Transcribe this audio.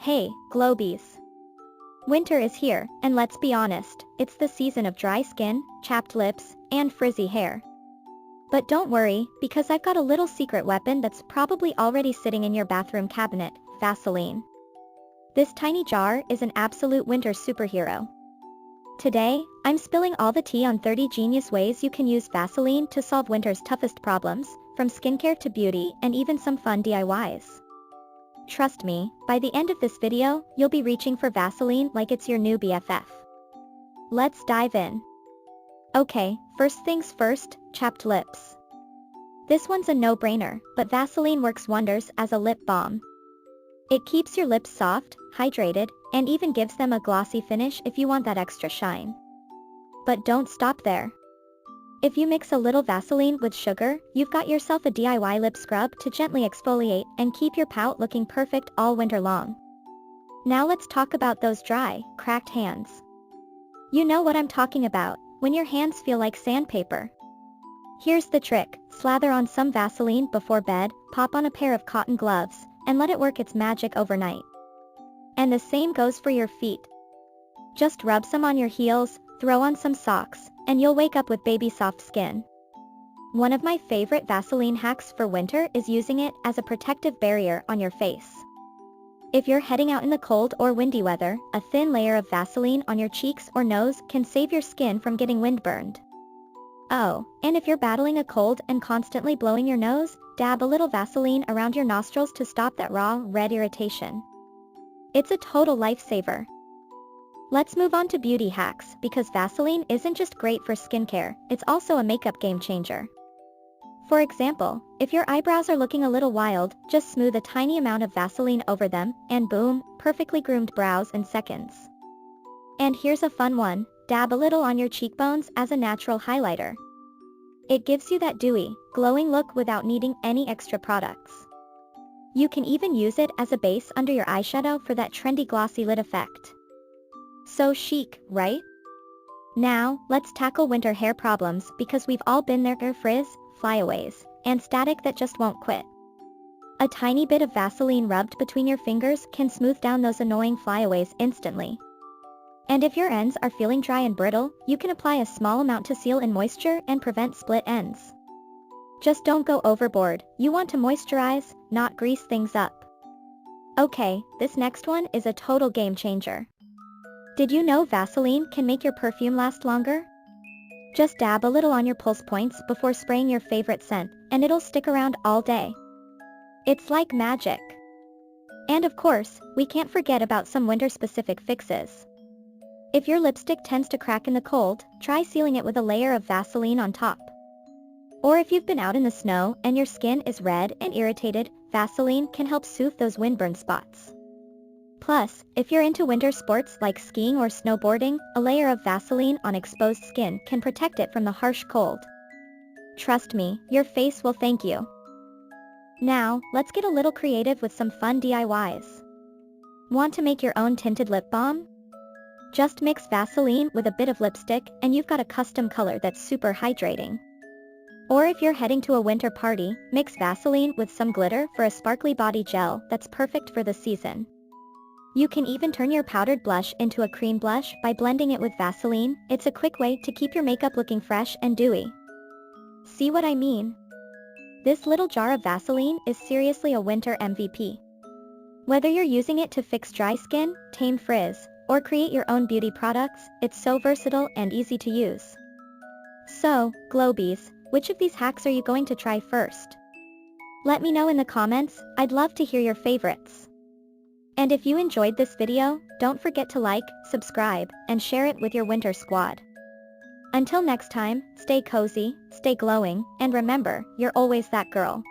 Hey, Glowbies. Winter is here, and let's be honest, it's the season of dry skin, chapped lips, and frizzy hair. But don't worry, because I've got a little secret weapon that's probably already sitting in your bathroom cabinet, Vaseline. This tiny jar is an absolute winter superhero. Today, I'm spilling all the tea on 30 genius ways you can use Vaseline to solve winter's toughest problems, from skincare to beauty and even some fun DIYs. Trust me, by the end of this video, you'll be reaching for Vaseline like it's your new BFF. Let's dive in. Okay, first things first, chapped lips. This one's a no-brainer, but Vaseline works wonders as a lip balm. It keeps your lips soft, hydrated, and even gives them a glossy finish if you want that extra shine. But don't stop there. If you mix a little Vaseline with sugar, you've got yourself a DIY lip scrub to gently exfoliate and keep your pout looking perfect all winter long. Now let's talk about those dry, cracked hands. You know what I'm talking about, when your hands feel like sandpaper. Here's the trick, slather on some Vaseline before bed, pop on a pair of cotton gloves, and let it work its magic overnight. And the same goes for your feet. Just rub some on your heels, throw on some socks, and you'll wake up with baby soft skin. One of my favorite Vaseline hacks for winter is using it as a protective barrier on your face. If you're heading out in the cold or windy weather, a thin layer of Vaseline on your cheeks or nose can save your skin from getting windburned. Oh, and if you're battling a cold and constantly blowing your nose, dab a little Vaseline around your nostrils to stop that raw, red irritation. It's a total lifesaver. Let's move on to beauty hacks, because Vaseline isn't just great for skincare, it's also a makeup game changer. For example, if your eyebrows are looking a little wild, just smooth a tiny amount of Vaseline over them, and boom, perfectly groomed brows in seconds. And here's a fun one, dab a little on your cheekbones as a natural highlighter. It gives you that dewy, glowing look without needing any extra products. You can even use it as a base under your eyeshadow for that trendy glossy lid effect. So chic, right? Now, let's tackle winter hair problems because we've all been there, hair frizz, flyaways, and static that just won't quit. A tiny bit of Vaseline rubbed between your fingers can smooth down those annoying flyaways instantly. And if your ends are feeling dry and brittle, you can apply a small amount to seal in moisture and prevent split ends. Just don't go overboard, you want to moisturize, not grease things up. Okay, this next one is a total game changer. Did you know Vaseline can make your perfume last longer? Just dab a little on your pulse points before spraying your favorite scent, and it'll stick around all day. It's like magic. And of course, we can't forget about some winter-specific fixes. If your lipstick tends to crack in the cold, try sealing it with a layer of Vaseline on top. Or if you've been out in the snow and your skin is red and irritated, Vaseline can help soothe those windburn spots. Plus, if you're into winter sports like skiing or snowboarding, a layer of Vaseline on exposed skin can protect it from the harsh cold. Trust me, your face will thank you. Now, let's get a little creative with some fun DIYs. Want to make your own tinted lip balm? Just mix Vaseline with a bit of lipstick and you've got a custom color that's super hydrating. Or if you're heading to a winter party, mix Vaseline with some glitter for a sparkly body gel that's perfect for the season. You can even turn your powdered blush into a cream blush by blending it with Vaseline. It's a quick way to keep your makeup looking fresh and dewy. See what I mean? This little jar of Vaseline is seriously a winter MVP. Whether you're using it to fix dry skin, tame frizz, or create your own beauty products, it's so versatile and easy to use. So, Glowbies, which of these hacks are you going to try first? Let me know in the comments, I'd love to hear your favorites. And if you enjoyed this video, don't forget to like, subscribe, and share it with your winter squad. Until next time, stay cozy, stay glowing, and remember, you're always that girl.